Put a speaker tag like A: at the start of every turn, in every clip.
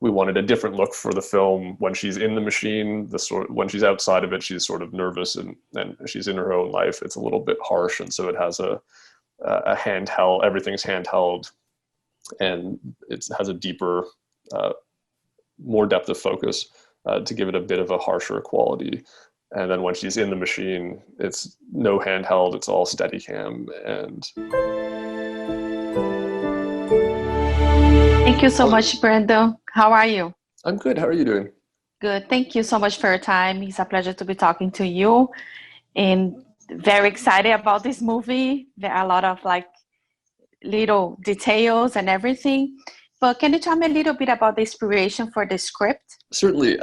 A: we wanted a different look for the film when she's in the machine. When she's outside of it, she's sort of nervous and she's in her own life. It's a little bit harsh, and so it has a handheld. Everything's handheld, and it has a deeper, more depth of focus to give it a bit of a harsher quality. And then when she's in the machine, it's no handheld, it's all Steadicam. And
B: thank you so much, Brandon. How are you?
A: I'm good. How are you doing?
B: Good. Thank you so much for your time. It's a pleasure to be talking to you, and very excited about this movie. There are a lot of like little details and everything. But can you tell me a little bit about the inspiration for the script?
A: Certainly.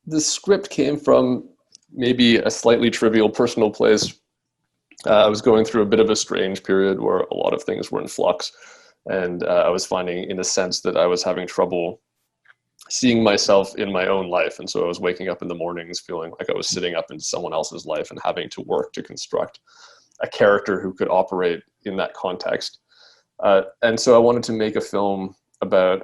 A: The script came from maybe a slightly trivial personal place. I was going through a bit of a strange period where a lot of things were in flux. And I was finding, in a sense, that I was having trouble seeing myself in my own life. And so I was waking up in the mornings feeling like I was sitting up into someone else's life and having to work to construct a character who could operate in that context. And so I wanted to make a film about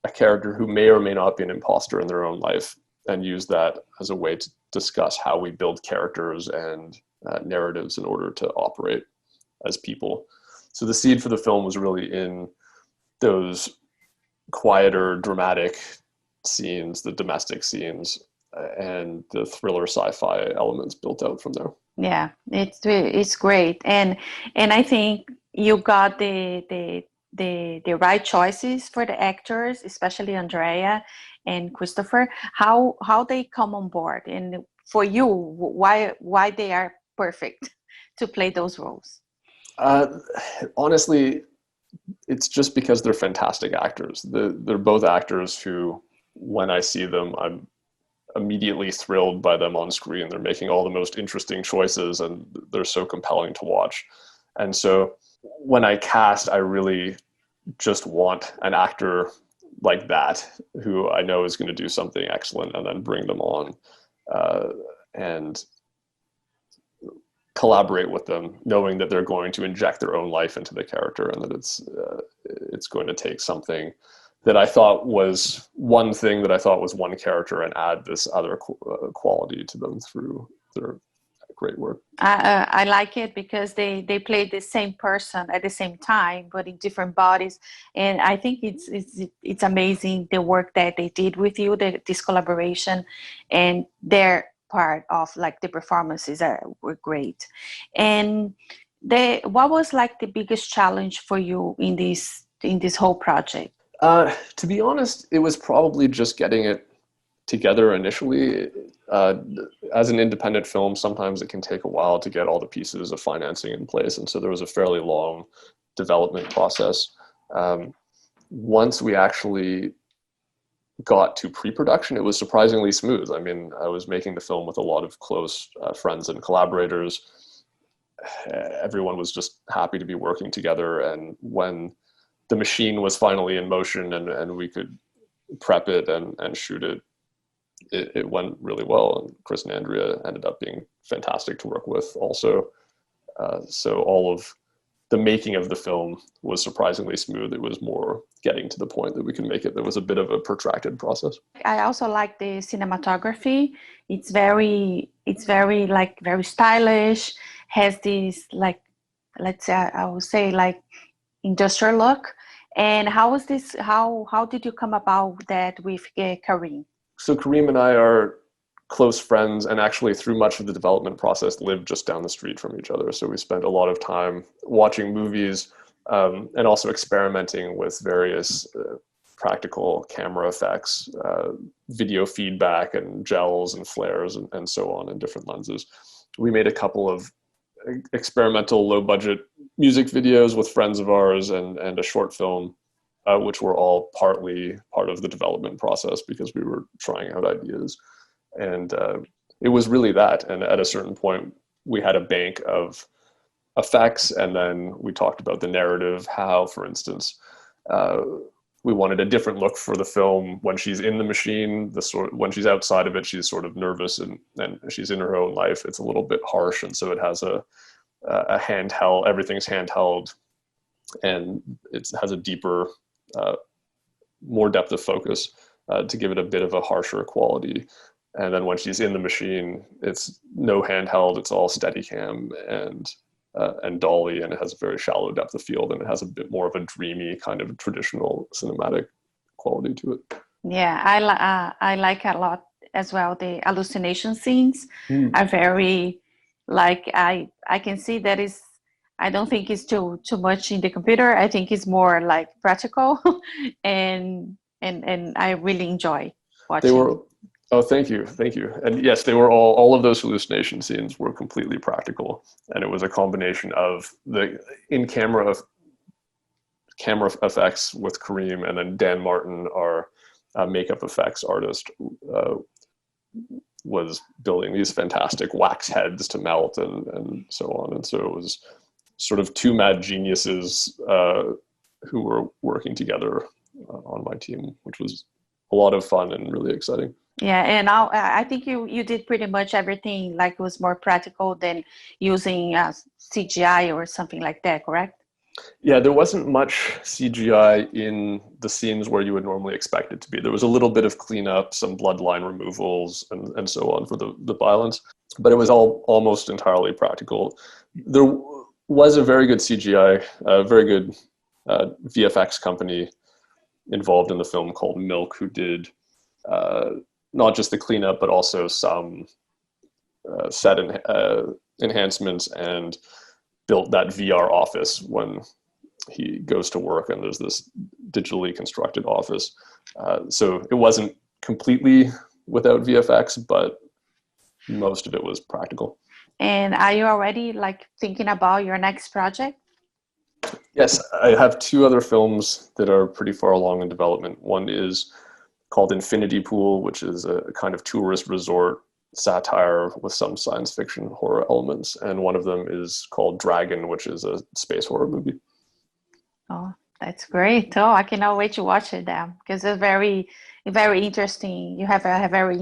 A: a character who may or may not be an imposter in their own life, and use that as a way to discuss how we build characters and narratives in order to operate as people. So the seed for the film was really in those quieter, dramatic scenes, the domestic scenes, and the thriller sci-fi elements built out from there.
B: Yeah, it's great, and I think you got the right choices for the actors, especially Andrea and Christopher. How they come on board, and for you, why they are perfect to play those roles?
A: Honestly, it's just because they're fantastic actors. They're both actors who, when I see them, I'm immediately thrilled by them on screen. They're making all the most interesting choices, and they're so compelling to watch. And so when I cast, I really just want an actor like that, who I know is going to do something excellent, and then bring them on and collaborate with them, knowing that they're going to inject their own life into the character, and that it's going to take something that I thought was one thing that I thought was one character and add this other quality to them through their great work.
B: I like it because they play the same person at the same time, but in different bodies. And I think it's amazing the work that they did with you, this collaboration, and their part of like the performances were great. And what was like the biggest challenge for you in this whole project?
A: To be honest, it was probably just getting it together initially. As an independent film, sometimes it can take a while to get all the pieces of financing in place. And so there was a fairly long development process. Once we actually got to pre-production, it was surprisingly smooth. I mean, I was making the film with a lot of close friends and collaborators. Everyone was just happy to be working together. And when the machine was finally in motion and we could prep it and shoot it, it went really well. And Chris and Andrea ended up being fantastic to work with also. So all of the making of the film was surprisingly smooth. It was more getting to the point that we could make it. There was a bit of a protracted process.
B: I also like the cinematography. It's very like very stylish, has this like, let's say, I would say like industrial look. And how did you come about that with Kareem?
A: So Kareem and I are close friends, and actually through much of the development process lived just down the street from each other. So we spent a lot of time watching movies and also experimenting with various practical camera effects, video feedback and gels and flares and so on, and different lenses. We made a couple of experimental low budget music videos with friends of ours and a short film, which were all partly part of the development process because we were trying out ideas. And it was really that. And at a certain point, we had a bank of effects, and then we talked about the narrative, how, for instance, we wanted a different look for the film when she's in the machine. When she's outside of it, she's sort of nervous and she's in her own life. It's a little bit harsh, and so it has a handheld. Everything's handheld, and it has a deeper, more depth of focus to give it a bit of a harsher quality. And then when she's in the machine, it's no handheld, it's all Steadicam and dolly, and it has a very shallow depth of field, and it has a bit more of a dreamy kind of traditional cinematic quality to it.
B: Yeah, I like a lot as well. The hallucination scenes are very, like, I can see that is, I don't think it's too much in the computer. I think it's more like practical, and I really enjoy
A: They
B: watching.
A: were, oh, thank you, thank you. And yes, they were all of those hallucination scenes were completely practical, and it was a combination of the camera effects with Kareem, and then Dan Martin, our makeup effects artist, was building these fantastic wax heads to melt and so on. And so it was sort of two mad geniuses who were working together on my team, which was a lot of fun and really exciting.
B: Yeah, and I think you did pretty much everything, like it was more practical than using CGI or something like that, correct?
A: Yeah, there wasn't much CGI in the scenes where you would normally expect it to be. There was a little bit of cleanup, some bloodline removals, and so on for the violence, but it was all almost entirely practical. There was a very good CGI, a very good VFX company involved in the film called Milk, who did not just the cleanup, but also some set enhancements, and built that VR office when he goes to work, and there's this digitally constructed office. So it wasn't completely without VFX, but most of it was practical.
B: And are you already like thinking about your next project?
A: Yes, I have two other films that are pretty far along in development. One is called Infinity Pool, which is a kind of tourist resort satire with some science fiction horror elements. And one of them is called Dragon, which is a space horror movie.
B: Oh, that's great. Oh, I cannot wait to watch it then, because it's very, very interesting. You have a very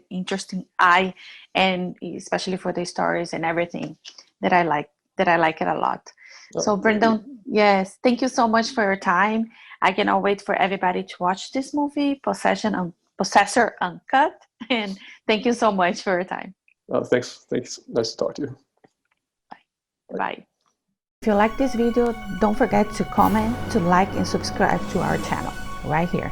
B: interesting eye, and especially for the stories and everything that I like it a lot. So Brandon, yes, thank you so much for your time. I cannot wait for everybody to watch this movie, POssessor Uncut. And thank you so much for your time.
A: Thanks. Nice to talk to you.
B: Bye. If you like this video, don't forget to comment, to like, and subscribe to our channel right here.